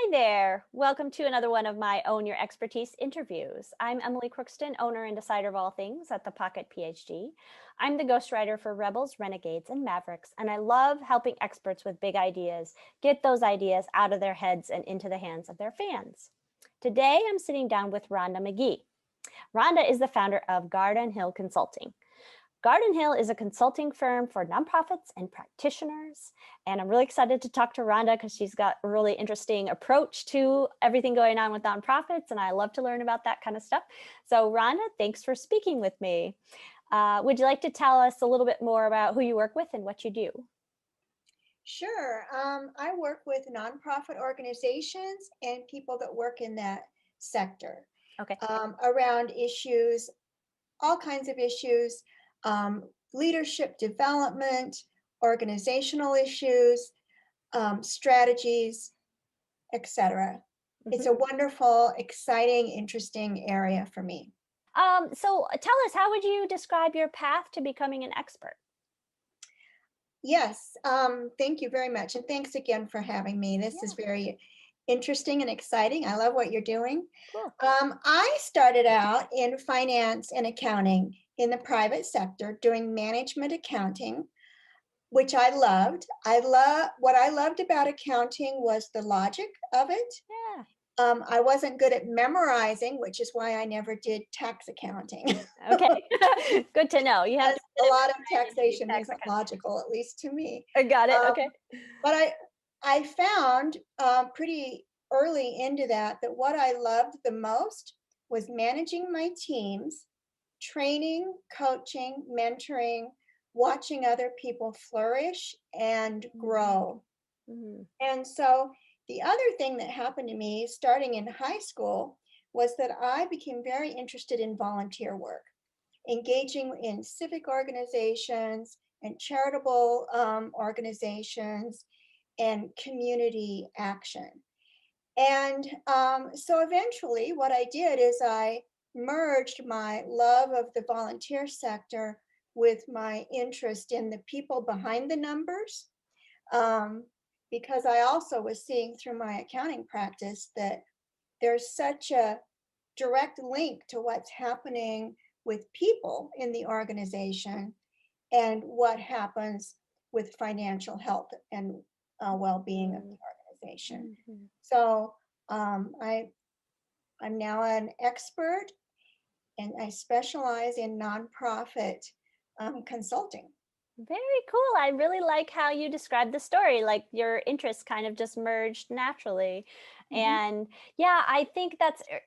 Hi there. Welcome to another one of my Own Your Expertise interviews. I'm Emily Crookston, owner and decider of all things at the Pocket PhD. I'm the ghostwriter for Rebels, Renegades, and Mavericks, and I love helping experts with big ideas get those ideas out of their heads and into the hands of their fans. Today, I'm sitting down with Rhonda Magee. Rhonda is the founder of Garden Hill Consulting. Garden Hill is a consulting firm for nonprofits and practitioners. And I'm really excited to talk to Rhonda because she's got a really interesting approach to everything going on with nonprofits. And I love to learn about that kind of stuff. So Rhonda, thanks for speaking with me. Would you like to tell us a little bit more about who you work with and what you do? Sure. I work with nonprofit organizations and people that work in that sector Okay. around issues, all kinds of issues, leadership development, organizational issues, strategies, etc. It's Mhm. a wonderful, exciting, interesting area for me. So tell us, how would you describe your path to becoming an expert? Yes, thank you very much. And thanks again for having me. This is Yeah, very interesting and exciting. I love what you're doing. cool. I started out in finance and accounting in the private sector doing management accounting, which I loved. What I loved about accounting was the logic of it. Yeah. I wasn't good at memorizing, which is why I never did tax accounting. Okay. Good to know. You have Because to be a good lot of at memorizing to do taxation tax isn't accounting. logical, at least to me. I got it. Um, Okay. but I found pretty early into that what I loved the most was managing my teams, training, coaching, mentoring, watching other people flourish and Mhm. grow. Mhm. And so the other thing that happened to me starting in high school was that I became very interested in volunteer work, engaging in civic organizations and charitable organizations and community action. And so eventually, what I did is I merged my love of the volunteer sector with my interest in the people behind the numbers, um, because I also was seeing through my accounting practice that there's such a direct link to what's happening with people in the organization and what happens with financial health and well-being of Mhm. the organization. Mhm. So I'm now an expert and I specialize in nonprofit consulting. Very cool. I really like how you described the story. Like your interests kind of just merged naturally. Mhm. And yeah, I think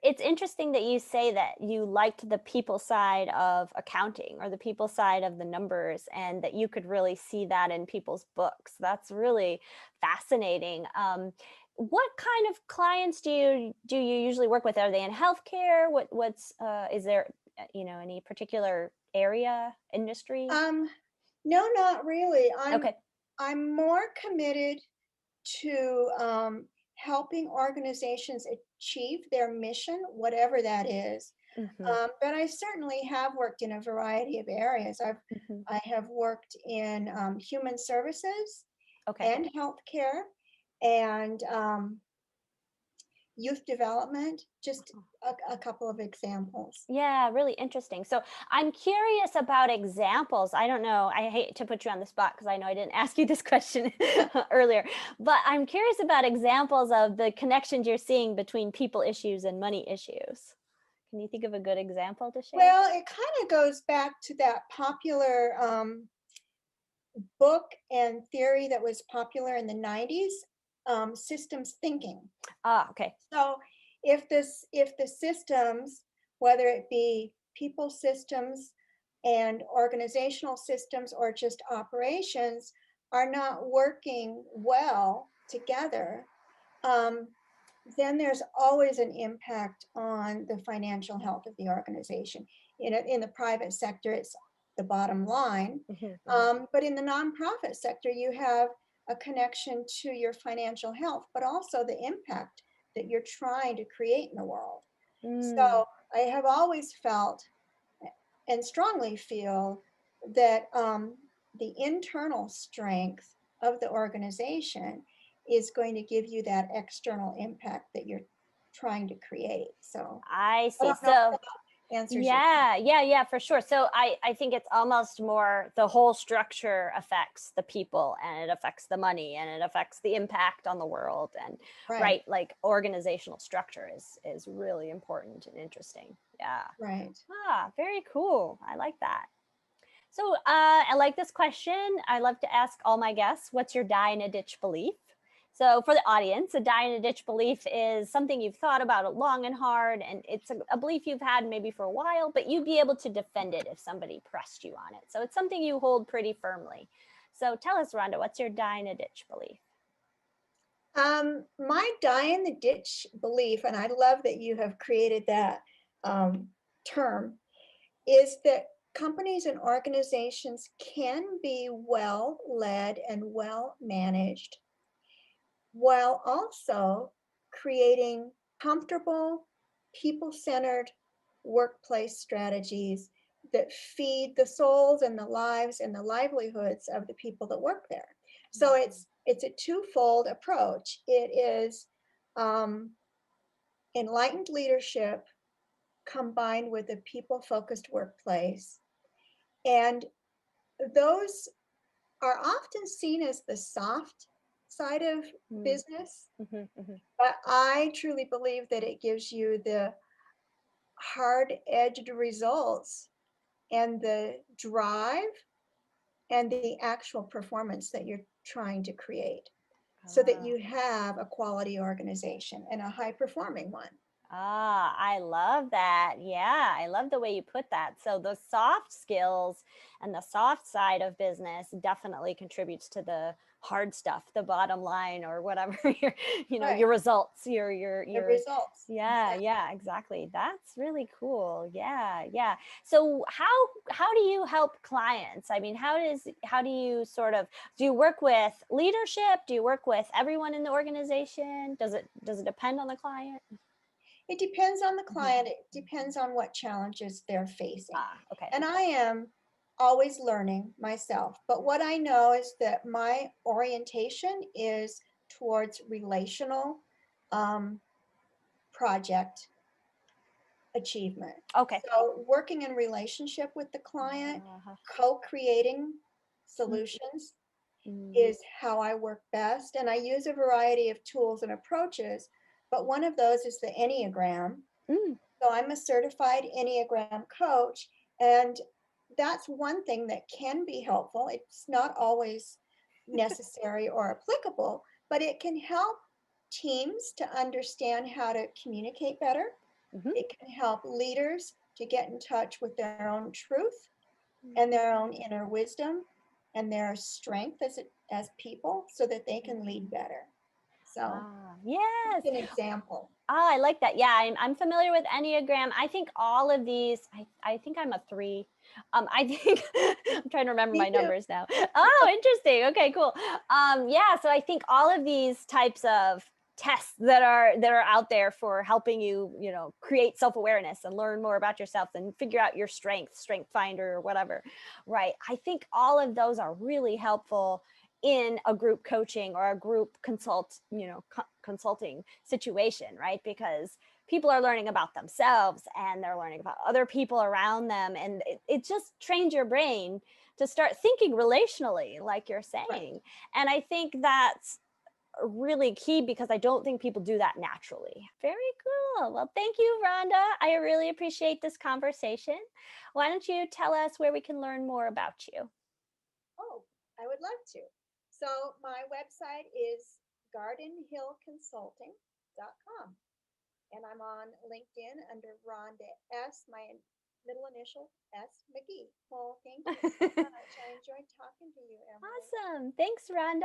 it's interesting that you say that you liked the people side of accounting or the people side of the numbers and that you could really see that in people's books. That's really fascinating. What kind of clients do you usually work with? Are they in healthcare? What's is there any particular area, industry? Um, no, not really. Okay. I'm more committed to helping organizations achieve their mission, whatever that is. Mhm, But I certainly have worked in a variety of areas. mhm. I have worked in human services Okay. and healthcare and youth development, just a couple of examples. Yeah, really interesting. So I'm curious about examples. I don't know. I hate to put you on the spot because I know I didn't ask you this question earlier, but I'm curious about examples of the connections you're seeing between people issues and money issues. Can you think of a good example to share? Well, it kind of goes back to that popular book and theory that was popular in the 90s, systems thinking. Ah, okay. So if the systems, whether it be people systems and organizational systems or just operations, are not working well together, um, then there's always an impact on the financial health of the organization. In the private sector, it's the bottom line. Mhm, mhm. But in the nonprofit sector, you have a connection to your financial health, but also the impact that you're trying to create in the world. Mm, So I have always felt and strongly feel that the internal strength of the organization is going to give you that external impact that you're trying to create. So I I see. don't know if So that answers your question. yeah, for sure. So I think it's almost more the whole structure affects the people and it affects the money and it affects the impact on the world. And Right, right, like organizational structure is really important and interesting. Yeah. right. Very cool. I like that. So I like this question. I love to ask all my guests, what's your die in a ditch belief? So for the audience, a die in a ditch belief is something you've thought about long and hard, and it's a belief you've had maybe for a while, but you'd be able to defend it if somebody pressed you on it. So it's something you hold pretty firmly. So tell us, Rhonda, what's your die in a ditch belief? My die in the ditch belief, and I love that you have created that term, is that companies and organizations can be well led and well managed while also creating comfortable, people centered workplace strategies that feed the souls and the lives and the livelihoods of the people that work there. So it's a twofold approach. It is um, enlightened leadership combined with a people focused workplace. And those are often seen as the soft side of Mm-hmm, business, mm-hmm, but I truly believe that it gives you the hard edged results and the drive and the actual performance that you're trying to create so that you have a quality organization and a high performing one. I love that. Yeah, I love the way you put that. So the soft skills and the soft side of business definitely contributes to the hard stuff, the bottom line or whatever your, Right. your results, The your results. yeah, Exactly. yeah, exactly. That's really cool. Yeah, yeah. So how do you help clients? I mean, how do you sort of do you work with leadership? Do you work with everyone in the organization? Does it depend on the client? It depends on the Mhm. client, it depends on what challenges they're facing. Okay. And I am always learning myself. But what I know is that my orientation is towards relational um, project achievement. Okay. So, working in relationship with the client, Uh-huh. co creating Mm, solutions mm, is how I work best. And I use a variety of tools and approaches, but one of those is the Enneagram. mm. So I'm a certified Enneagram coach, and that's one thing that can be helpful. It's not always necessary or applicable, but it can help teams to understand how to communicate better. Mhm. It can help leaders to get in touch with their own truth and their own Mhm. inner wisdom and their strength as people so that they can lead better. So, Yes. just an example. I like that. Yeah, I'm familiar with Enneagram. I think all of these, I think I'm a 3. I think I'm trying to remember Me my too. numbers now. Oh, interesting. Okay, cool. Yeah, so I think all of these types of tests that are out there for helping you, create self-awareness and learn more about yourself and figure out your strength finder or whatever. Right. I think all of those are really helpful in a group coaching or a group consulting situation, right? Because people are learning about themselves and they're learning about other people around them. And it just trains your brain to start thinking relationally, like you're Right. saying. And I think that's really key because I don't think people do that naturally. Very cool. Well, thank you, Rhonda. I really appreciate this conversation. Why don't you tell us where we can learn more about you? Oh, I would love to. So my website is gardenhillconsulting.com. And I'm on LinkedIn under Rhonda S., my middle initial S. McGee. Well, thank you so much. I enjoyed talking to you, Emily. Awesome. Thanks, Rhonda.